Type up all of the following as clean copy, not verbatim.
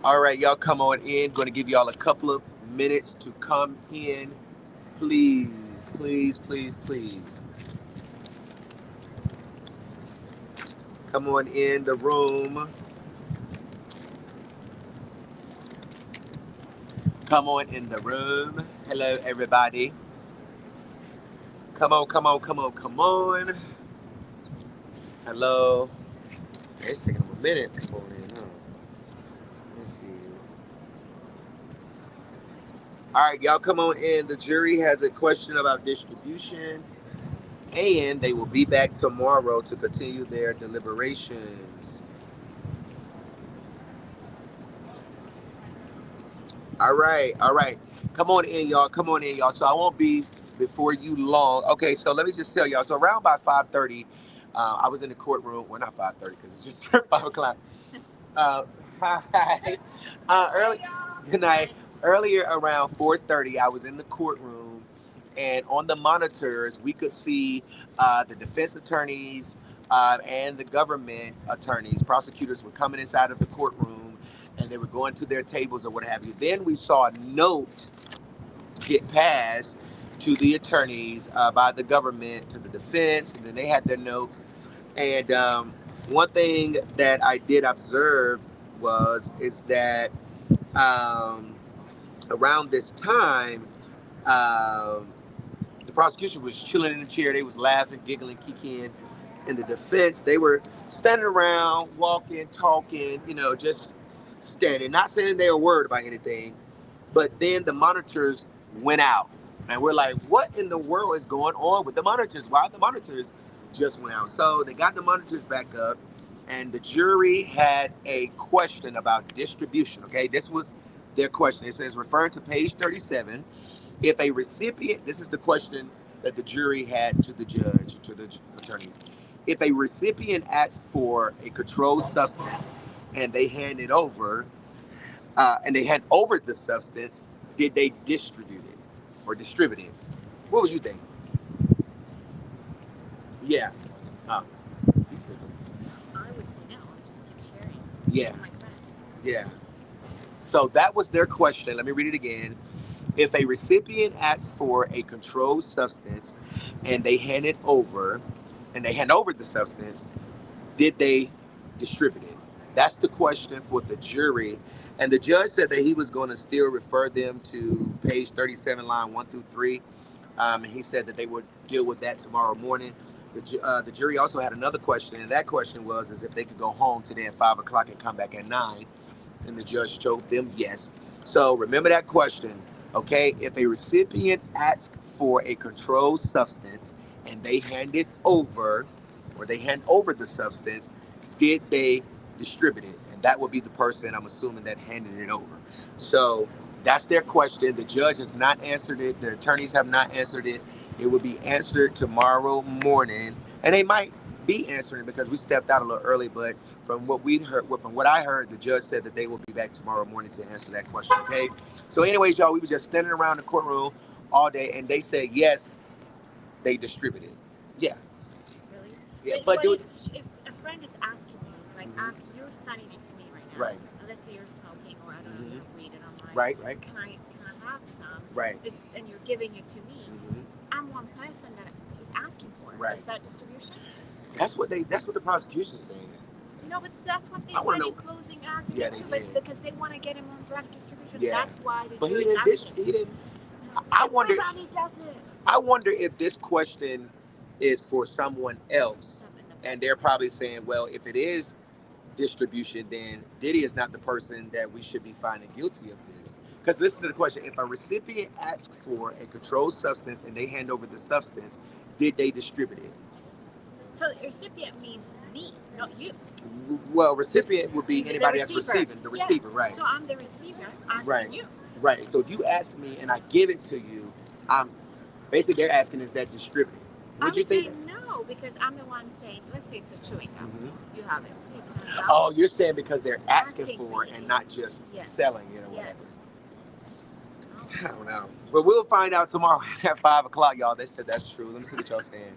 All right, y'all come on in. Going to give y'all a couple of minutes to come in. Please, please, please, please. Come on in the room. Come on in the room. Hello, everybody. Come on, come on, come on, come on. Hello. It's taking them a minute to come on in, huh? Let's see. All right, y'all come on in. The jury has a question about distribution, and they will be back tomorrow to continue their deliberations. All right, all right. Come on in, y'all. Come on in, y'all. So I won't be before you long. Okay, so let me just tell y'all. So around by 5:30, I was in the courtroom. Well, not 5:30 because it's just 5 o'clock. Hi. Early. Good night. Earlier around 4:30, I was in the courtroom, and on the monitors we could see the defense attorneys and the government attorneys, prosecutors were coming inside of the courtroom, and they were going to their tables or what have you. Then we saw a note get passed to the attorneys by the government to the defense, and then they had their notes. And one thing that I did observe is that um, around this time, um, the prosecution was chilling in the chair. They was laughing, giggling, kikiing. In the defense, they were standing around, walking, talking, just standing, not saying they were worried about anything. But then the monitors went out. And we're like, what in the world is going on with the monitors? Why the monitors just went out? So they got the monitors back up, and the jury had a question about distribution. Okay, this was their question. It says, referring to page 37, if a recipient, this is the question that the jury had to the judge, to the attorneys. If a recipient asks for a controlled substance and they hand it over, and they hand over the substance, did they distribute it or distribute it? What would you think? Yeah. Uh, I would say no. I just keep sharing. yeah. With my friend. Yeah. So that was their question. Let me read it again. If a recipient asks for a controlled substance and they hand it over, and they hand over the substance, did they distribute it? That's the question for the jury. And the judge said that he was going to still refer them to page 37, line 1 through 3. And he said that they would deal with that tomorrow morning. The jury also had another question, and that question was is if they could go home today at 5 o'clock and come back at 9. And the judge told them yes. So remember that question, okay? If a recipient asks for a controlled substance and they hand it over, or they hand over the substance, did they distribute it? And that would be the person, I'm assuming, that handed it over. So that's their question. The judge has not answered it. The attorneys have not answered it. It will be answered tomorrow morning. And they might be answering because we stepped out a little early, but from what we heard, from what I heard, the judge said that they will be back tomorrow morning to answer that question. Okay. So, anyways, y'all, we were just standing around the courtroom all day, and they said yes, they distributed. Yeah. Really? Yeah. But do it. If a friend is asking you, like, you're standing next to me right now. Right. Let's say you're smoking, or I don't know, you read it online. Right. Right. Can I have some? Right. And you're giving it to me. I'm one person that is asking for it. Right. Is that distribution? That's what the prosecution's saying. No, but that's what they I wanna said know. in closing argument. Yeah, they too, did. because they want to get him on drug distribution. Yeah. That's why they But do he it. didn't. He didn't. I wonder. Everybody does it. I wonder if this question is for someone else, and they're probably saying, well, if it is distribution, then Diddy is not the person that we should be finding guilty of this. Because listen to the question: if a recipient asks for a controlled substance and they hand over the substance, did they distribute it? So the recipient means me, not you. Well, recipient would be anybody that's receiver. receiving, the receiver, right? So I'm the receiver asking Right. you. Right. So if you ask me and I give it to you, I'm basically they're asking is that distributed? Would you think? No, because I'm the one saying. Let's say it's a chewing gum. You have it. Oh, you're saying because they're asking for it and not just selling it or whatever. I don't know. But we'll find out tomorrow at 5 o'clock, y'all. They said that's true. Let me see what y'all saying.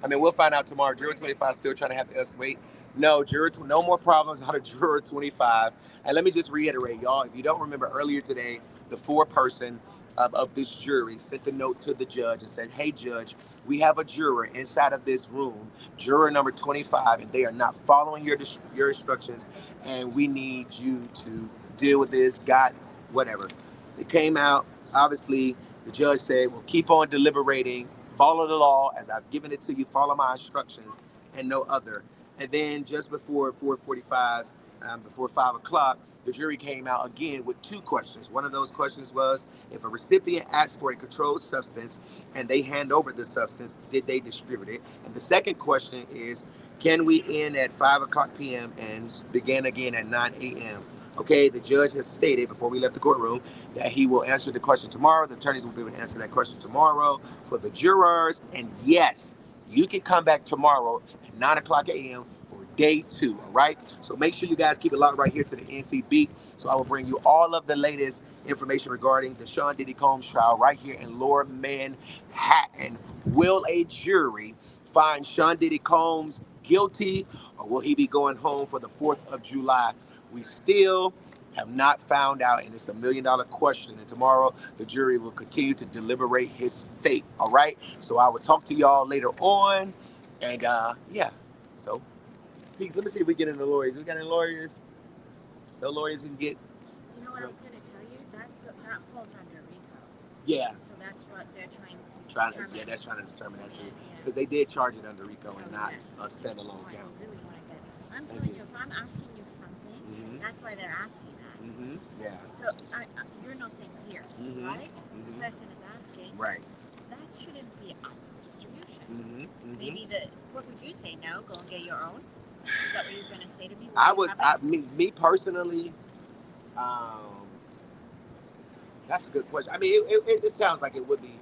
I mean, we'll find out tomorrow. Juror 25 still trying to have us wait. No, no more problems out of Juror 25. And let me just reiterate, y'all, if you don't remember earlier today, the foreperson of this jury sent the note to the judge and said, hey, judge, we have a juror inside of this room, juror number 25, and they are not following your instructions, and we need you to deal with this, God, whatever. It came out, obviously, the judge said, well, keep on deliberating, follow the law as I've given it to you, follow my instructions, and no other. And then just before 4:45, before 5 o'clock, the jury came out again with two questions. One of those questions was, if a recipient asks for a controlled substance and they hand over the substance, did they distribute it? And the second question is, can we end at 5 o'clock p.m. and begin again at 9 a.m.? Okay, the judge has stated before we left the courtroom that he will answer the question tomorrow. The attorneys will be able to answer that question tomorrow for the jurors. And yes, you can come back tomorrow at 9 o'clock a.m. for day 2, all right? So make sure you guys keep it locked right here to the NC Beat. So I will bring you all of the latest information regarding the Sean Diddy Combs trial right here in Lower Manhattan. Will a jury find Sean Diddy Combs guilty, or will he be going home for the 4th of July? We still have not found out, and it's $1 million question. And tomorrow, the jury will continue to deliberate his fate. All right. So I will talk to y'all later on, and yeah. So, peace. Let me see if we get into lawyers. We got any lawyers? No lawyers we can get. You know what I was going to tell you? That falls under RICO. Yeah. So that's what they're trying to determine. Yeah, that's trying to determine that too, because they did charge it under RICO and not a standalone count. I really want to get it. I'm telling you, if I'm asking you something, that's why they're asking that. Yeah. So you're not saying here, right? The person is asking. Right. That shouldn't be a distribution. Maybe what would you say? No, go and get your own. Is that what you're going to say to me? Me personally, that's a good question. I mean, it sounds like it would be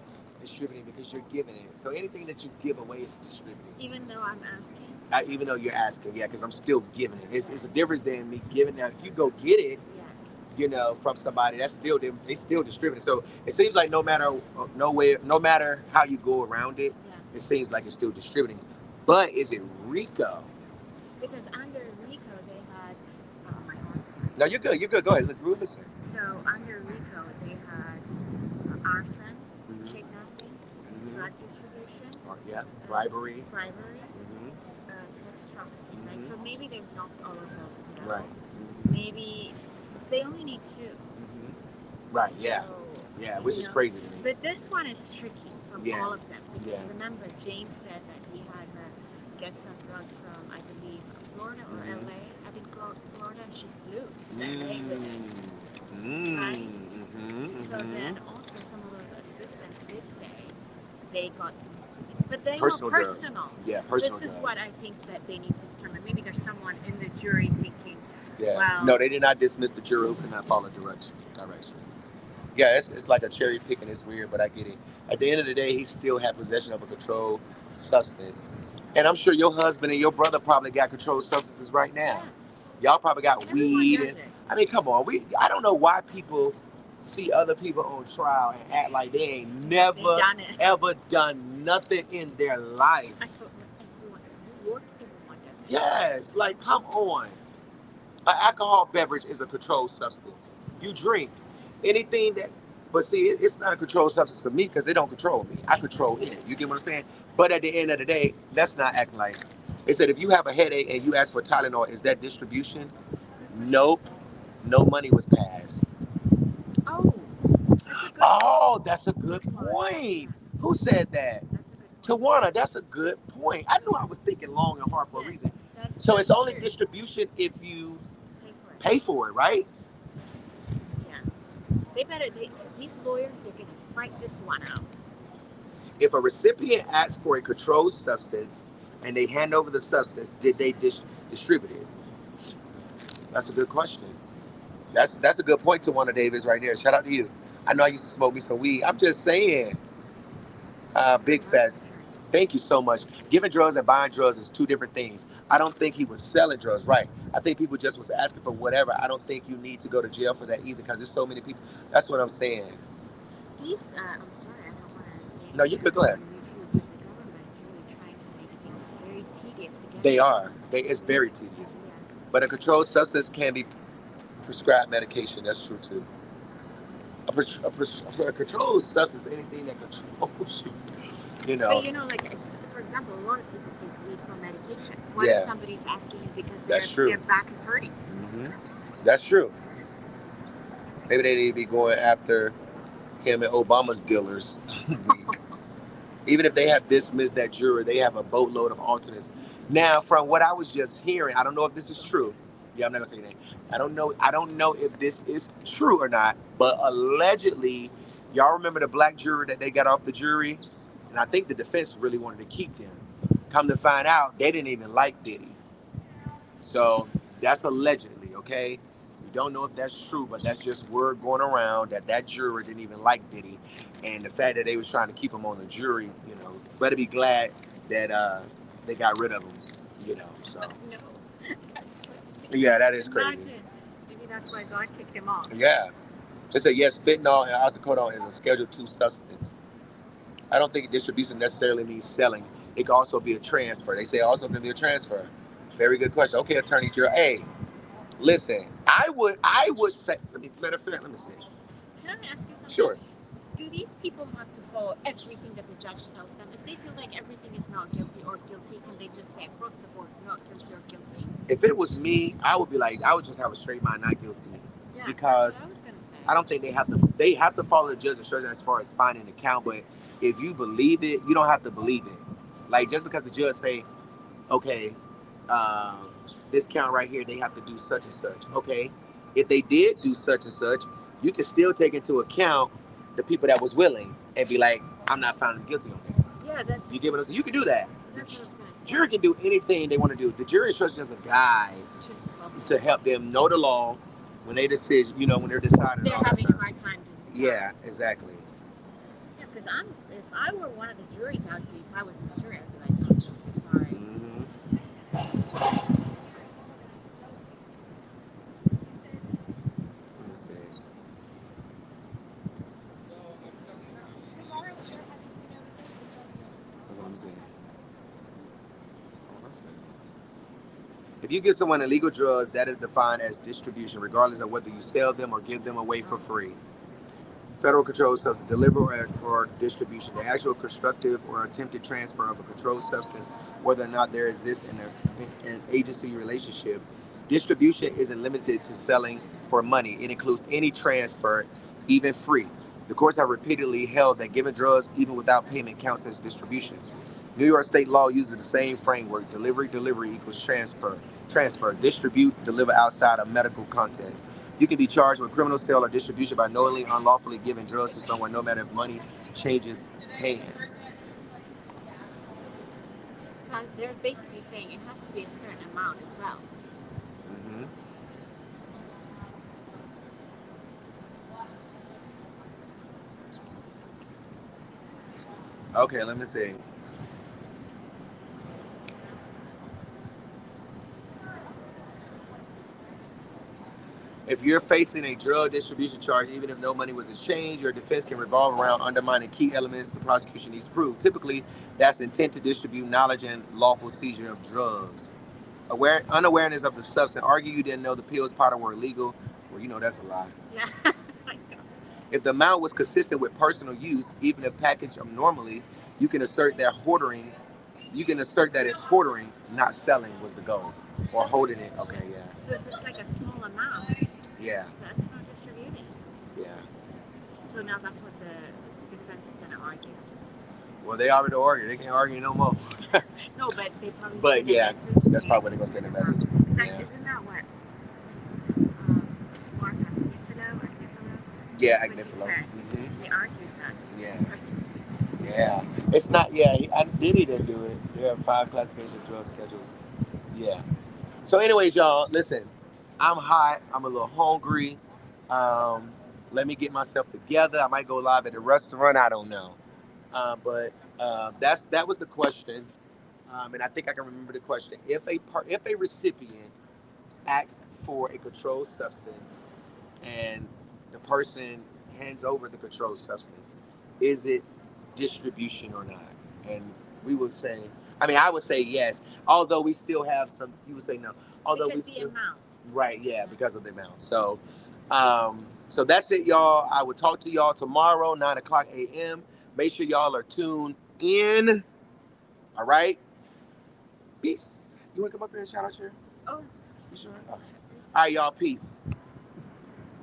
distributing because you're giving it. So anything that you give away is distributing. Even though I'm asking? Even though you're asking, yeah, because I'm still giving it. It's a difference than me giving. Now, if you go get it, from somebody, that's still them. They still distribute it. So it seems like no matter how you go around it, it seems like it's still distributing. But is it RICO? Because under RICO they had my heart's right. No, you're good. You're good. Go ahead. Let's listen. So under RICO they had arson, kidnapping, drug distribution, bribery, sex trafficking. Right. So maybe they've knocked all of those down. Right. Maybe they only need 2. Right. So, yeah, which is crazy to me. But this one is tricky from all of them because remember Jane said that he had her get some drugs from I believe Florida or LA. I think Florida, and she flew that day with it. Right. So then also some of those assistants did say they got some, but they personal were personal. Yeah, personal. This is what I think that they need to determine. Maybe there's someone in the jury thinking. Yeah. Well, no, they did not dismiss the juror who could not follow directions. Yeah, it's like a cherry picking. It's weird, but I get it. At the end of the day, he still had possession of a controlled substance. And I'm sure your husband and your brother probably got controlled substances right now. Yes. Y'all probably got Everyone weed. does it. I mean, come on. I don't know why people see other people on trial and act like they ain't never, ever done nothing in their life. I told everyone does it. Yes, like, come on. An alcohol beverage is a controlled substance. You drink anything that, but see, it's not a controlled substance to me because it don't control me. I control it. You get what I'm saying? But at the end of the day, let's not act like. It said if you have a headache and you ask for Tylenol, is that distribution? Nope. No money was passed. That's a good point. Who said that? Tawana, that's a good point. I knew I was thinking long and hard for a reason. So it's only distribution if you pay for it, right? Yeah. These lawyers, they're going to fight this one out. If a recipient asks for a controlled substance and they hand over the substance, did they distribute it? That's a good question. That's a good point, Tawana Davis, right there. Shout out to you. I know I used to smoke me some weed. I'm just saying. Big Fest. Thank you so much. Giving drugs and buying drugs is 2 different things. I don't think he was selling drugs, right? I think people just was asking for whatever. I don't think you need to go to jail for that either because there's so many people. That's what I'm saying. I'm sorry, I don't want to say. No, you could go ahead. YouTube, but the government is really trying to make things very tedious to They are. It's very tedious. But a controlled substance can be prescribed medication. That's true too. A controlled substance is anything that controls you. But like for example, a lot of people take weed for medication. What if somebody's asking you because their back is hurting? That's true. Maybe they need to be going after him and Obama's dealers. Even if they have dismissed that juror, they have a boatload of alternates. Now, from what I was just hearing, I don't know if this is true. Yeah, I'm not gonna say your name. I don't know. I don't know if this is true or not. But allegedly, y'all remember the black juror that they got off the jury, and I think the defense really wanted to keep them. Come to find out, they didn't even like Diddy. So that's allegedly, okay? We don't know if that's true, but that's just word going around that juror didn't even like Diddy, and the fact that they was trying to keep him on the jury, better be glad that they got rid of him, So no, yeah, that is crazy. Imagine. Maybe that's why God kicked him off. Yeah, they say yes, fentanyl and oxycodone is a Schedule II substance. I don't think distribution necessarily means selling. It can also be a transfer. They say also can be a transfer. Very good question. Okay, Attorney General. Hey, listen, I would say, matter of fact, let me see. Can I ask you something? Sure. Do these people have to follow everything that the judge tells them? If they feel like everything is not guilty or guilty, can they just say across the board, not guilty or guilty? If it was me, I would be like, I would just have a straight mind, not guilty. Yeah, because that's what I was gonna say. I don't think they have to follow the judge and as far as finding the count, but if you believe it, you don't have to believe it. Like just because the judge say, okay, this count right here, they have to do such and such. Okay, if they did do such and such, you can still take into account the people that was willing and be like, I'm not finding guilty on that. Yeah, that's. You giving us? You can do that. That's what I was gonna say. Jury can do anything they want to do. The jury is just a guide to help them know the law when they decide, when they're deciding. They're having a hard time to decide. Yeah, exactly. Yeah, because if I were one of the juries, if I was in the jury, I'd be like, not guilty, sorry. Let me see. Let me see. If you give someone illegal drugs, that is defined as distribution, regardless of whether you sell them or give them away for free. Federal controlled substance delivery or distribution, the actual constructive or attempted transfer of a controlled substance, whether or not there exists an agency relationship. Distribution isn't limited to selling for money. It includes any transfer, even free. The courts have repeatedly held that giving drugs, even without payment, counts as distribution. New York state law uses the same framework. Delivery equals transfer. Distribute, deliver outside of medical context. You can be charged with criminal sale or distribution by knowingly, unlawfully giving drugs to someone, no matter if money changes hands. So they're basically saying it has to be a certain amount as well. Okay, let me see. If you're facing a drug distribution charge, even if no money was exchanged, your defense can revolve around undermining key elements the prosecution needs to prove. Typically, that's intent to distribute, knowledge, and lawful seizure of drugs. Unawareness of the substance. Argue you didn't know the pills, powder were illegal. Well, that's a lie. Yeah. If the amount was consistent with personal use, even if packaged abnormally, you can assert that hoarding. You can assert that it's hoarding, not selling, was the goal, or holding it. Okay, yeah. So if it's like a small amount, yeah, that's not distributing. Yeah. So now that's what the defense is going to argue. Well, they already argue. They can't argue no more. No, but they probably. But yeah, that's probably what they're gonna send a message. Yeah. Isn't that what? Mark Agnifilo? Yeah, Agnifilo. They argued that. Yeah. Yeah. It's not. Yeah, Diddy didn't do it. There are 5 classifications of drug schedules. Yeah. So, anyways, y'all, listen. I'm hot. I'm a little hungry. Let me get myself together. I might go live at the restaurant. I don't know. But that was the question. And I think I can remember the question. If a recipient asks for a controlled substance and the person hands over the controlled substance, is it distribution or not? And we would say, I mean, I would say yes. Although we still have some, you would say no. Although because we the still, amount. right? Yeah, because of the amount. So, so that's it, y'all. I will talk to y'all tomorrow, 9:00 a.m. Make sure y'all are tuned in. All right. Peace. You want to come up here and shout out your? Oh, you sure? Okay. All right, y'all. Peace.